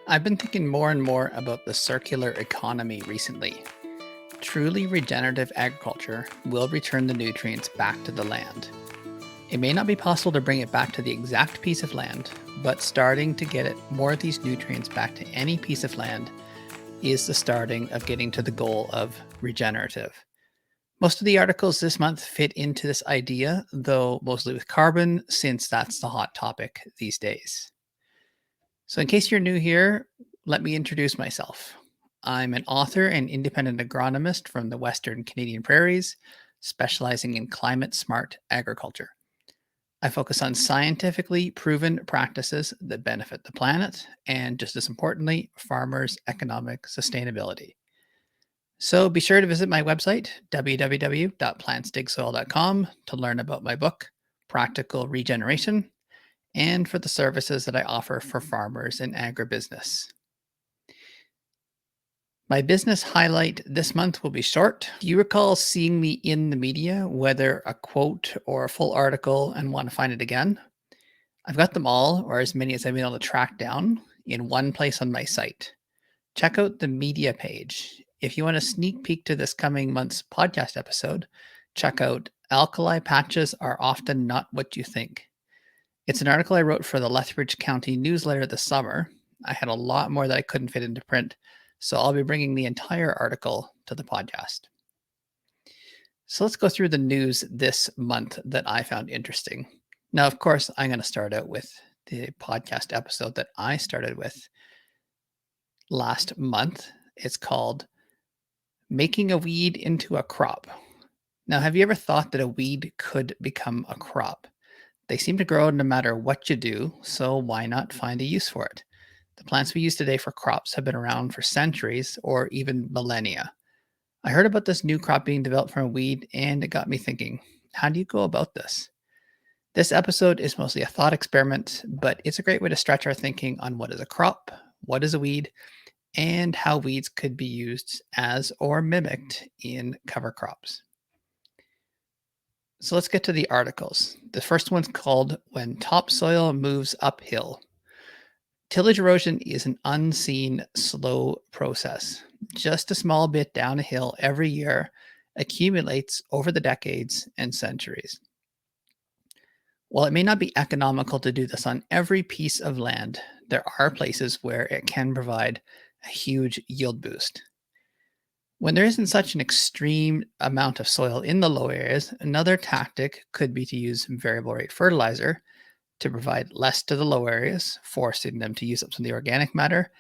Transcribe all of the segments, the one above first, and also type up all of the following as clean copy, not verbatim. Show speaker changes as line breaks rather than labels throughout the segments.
I've been thinking more and more about the circular economy recently. Truly regenerative agriculture will return the nutrients back to the land. It may not be possible to bring it back to the exact piece of land, but starting to get it more of these nutrients back to any piece of land is the starting of getting to the goal of regenerative. Most of the articles this month fit into this idea, though mostly with carbon, since that's the hot topic these days. So, in case you're new here, let me introduce myself. I'm an author and independent agronomist from the Western Canadian prairies, specializing in climate smart agriculture. I focus on scientifically proven practices that benefit the planet and, just as importantly, farmers' economic sustainability. So be sure to visit my website, www.plantsdigsoil.com, to learn about my book, Practical Regeneration, and for the services that I offer for farmers and agribusiness. My business highlight this month will be short. Do you recall seeing me in the media, whether a quote or a full article, and want to find it again? I've got them all, or as many as I've been able to track down, in one place on my site. Check out the media page. If you want a sneak peek to this coming month's podcast episode, check out Alkali Patches Are Often Not What You Think. It's an article I wrote for the Lethbridge County newsletter this summer. I had a lot more that I couldn't fit into print, so I'll be bringing the entire article to the podcast. So let's go through the news this month that I found interesting. Now, of course, I'm going to start out with the podcast episode that I started with last month. It's called Making a Weed into a Crop. Now, have you ever thought that a weed could become a crop? They seem to grow no matter what you do, so why not find a use for it? The plants we use today for crops have been around for centuries or even millennia. I heard about this new crop being developed from a weed, and it got me thinking, how do you go about this? This episode is mostly a thought experiment, but it's a great way to stretch our thinking on what is a crop, what is a weed, and how weeds could be used as or mimicked in cover crops. So let's get to the articles. The first one's called When Topsoil Moves Uphill. Tillage erosion is an unseen, slow process. Just a small bit down a hill every year accumulates over the decades and centuries. While it may not be economical to do this on every piece of land, there are places where it can provide a huge yield boost. When there isn't such an extreme amount of soil in the low areas, another tactic could be to use variable rate fertilizer to provide less to the low areas, forcing them to use up some of the organic matter,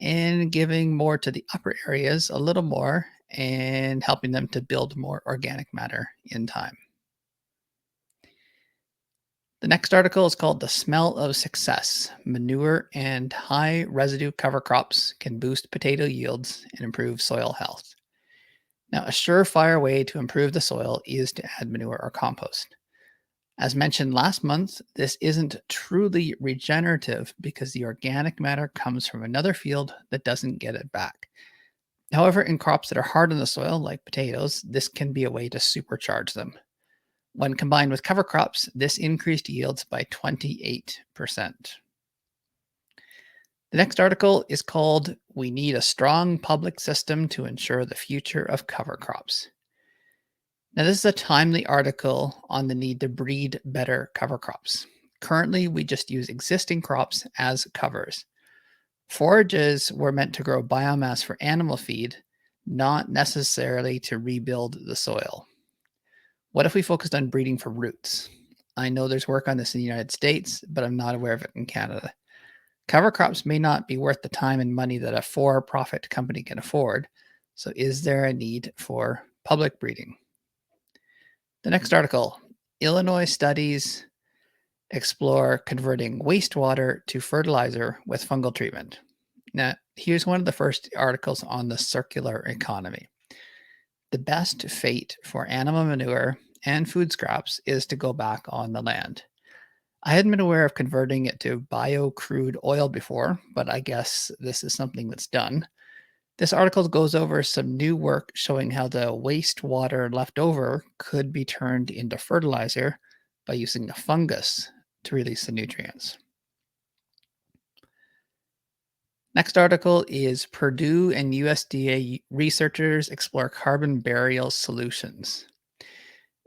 and giving more to the upper areas, a little more, and helping them to build more organic matter in time. The next article is called The Smell of Success. Manure and high residue cover crops can boost potato yields and improve soil health. Now, a surefire way to improve the soil is to add manure or compost. As mentioned last month, this isn't truly regenerative because the organic matter comes from another field that doesn't get it back. However, in crops that are hard on the soil, like potatoes, this can be a way to supercharge them. When combined with cover crops, this increased yields by 28%. The next article is called We Need a Strong Public System to Ensure the Future of Cover Crops. Now, this is a timely article on the need to breed better cover crops. Currently, we just use existing crops as covers. Forages were meant to grow biomass for animal feed, not necessarily to rebuild the soil. What if we focused on breeding for roots? I know there's work on this in the United States, but I'm not aware of it in Canada. Cover crops may not be worth the time and money that a for-profit company can afford, so is there a need for public breeding? The next article, Illinois studies explore converting wastewater to fertilizer with fungal treatment. Now, here's one of the first articles on the circular economy. The best fate for animal manure and food scraps is to go back on the land. I hadn't been aware of converting it to bio-crude oil before, but I guess this is something that's done. This article goes over some new work showing how the wastewater left over could be turned into fertilizer by using a fungus to release the nutrients. Next article is Purdue and USDA researchers explore carbon burial solutions.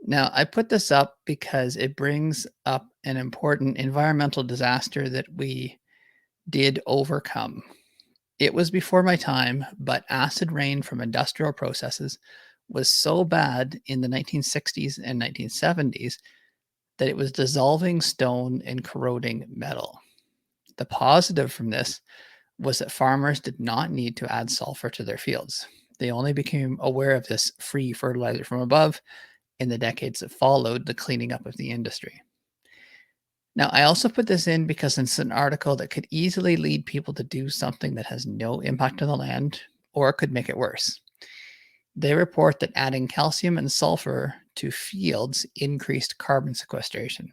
Now, I put this up because it brings up an important environmental disaster that we did overcome. It was before my time, but acid rain from industrial processes was so bad in the 1960s and 1970s that it was dissolving stone and corroding metal. The positive from this was that farmers did not need to add sulfur to their fields. They only became aware of this free fertilizer from above in the decades that followed the cleaning up of the industry. Now, I also put this in because it's an article that could easily lead people to do something that has no impact on the land or could make it worse. They report that adding calcium and sulfur to fields increased carbon sequestration.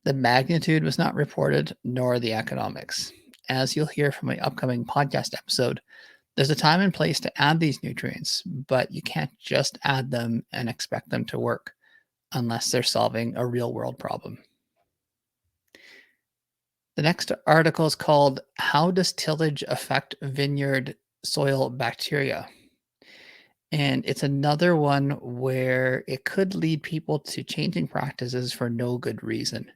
The magnitude was not reported, nor the economics. As you'll hear from my upcoming podcast episode, there's a time and place to add these nutrients, but you can't just add them and expect them to work unless they're solving a real world problem. The next article is called How Does Tillage Affect Vineyard Soil Bacteria? And it's another one where it could lead people to changing practices for no good reason.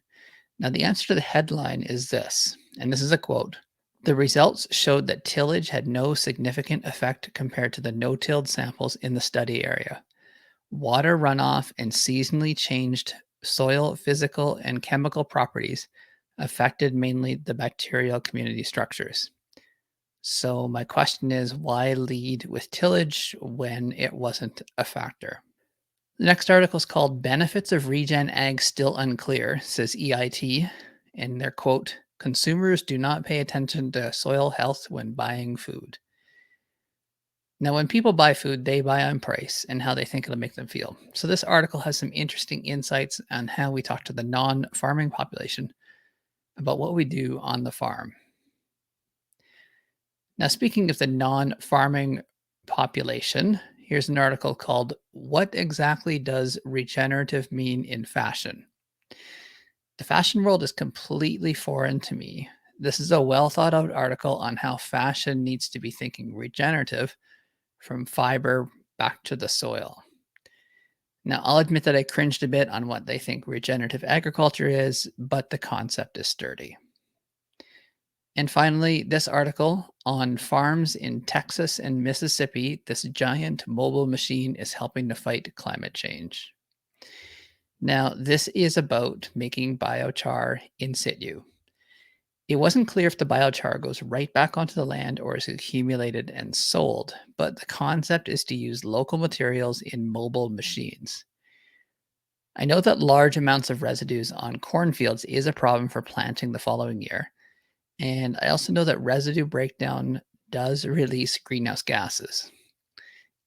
Now, the answer to the headline is this, and this is a quote. The results showed that tillage had no significant effect compared to the no-tilled samples in the study area. Water runoff and seasonally changed soil physical and chemical properties affected mainly the bacterial community structures. So my question is, why lead with tillage when it wasn't a factor? The next article is called Benefits of Regen Ag Still Unclear, says EIT, and their quote, consumers do not pay attention to soil health when buying food. Now, when people buy food, they buy on price and how they think it'll make them feel. So this article has some interesting insights on how we talk to the non-farming population about what we do on the farm. Now, speaking of the non-farming population, here's an article called What Exactly Does Regenerative Mean in Fashion? The fashion world is completely foreign to me. This is a well thought out article on how fashion needs to be thinking regenerative from fiber back to the soil. Now, I'll admit that I cringed a bit on what they think regenerative agriculture is, but the concept is sturdy. And finally, this article on farms in Texas and Mississippi, this giant mobile machine is helping to fight climate change. Now, this is about making biochar in situ. It wasn't clear if the biochar goes right back onto the land or is accumulated and sold, but the concept is to use local materials in mobile machines. I know that large amounts of residues on cornfields is a problem for planting the following year. And I also know that residue breakdown does release greenhouse gases.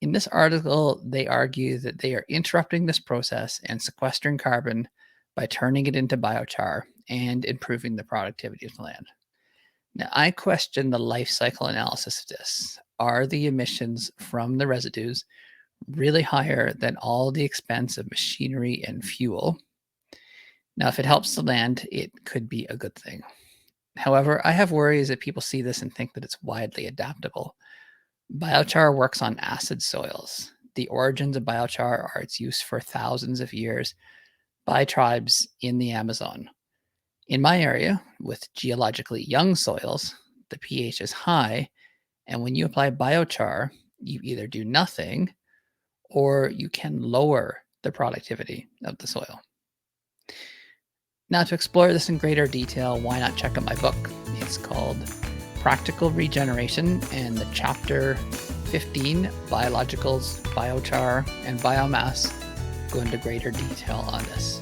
In this article, they argue that they are interrupting this process and sequestering carbon by turning it into biochar and improving the productivity of the land. Now, I question the life cycle analysis of this. Are the emissions from the residues really higher than all the expense of machinery and fuel? Now, if it helps the land, it could be a good thing. However, I have worries that people see this and think that it's widely adaptable. Biochar works on acid soils. The origins of biochar are its use for thousands of years by tribes in the Amazon. In my area, with geologically young soils, the pH is high, and when you apply biochar, you either do nothing or you can lower the productivity of the soil. Now, to explore this in greater detail, why not check out my book? It's called Practical Regeneration, and the chapter 15, Biologicals, Biochar, and Biomass, go into greater detail on this.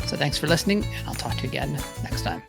So thanks for listening, and I'll talk to you again next time.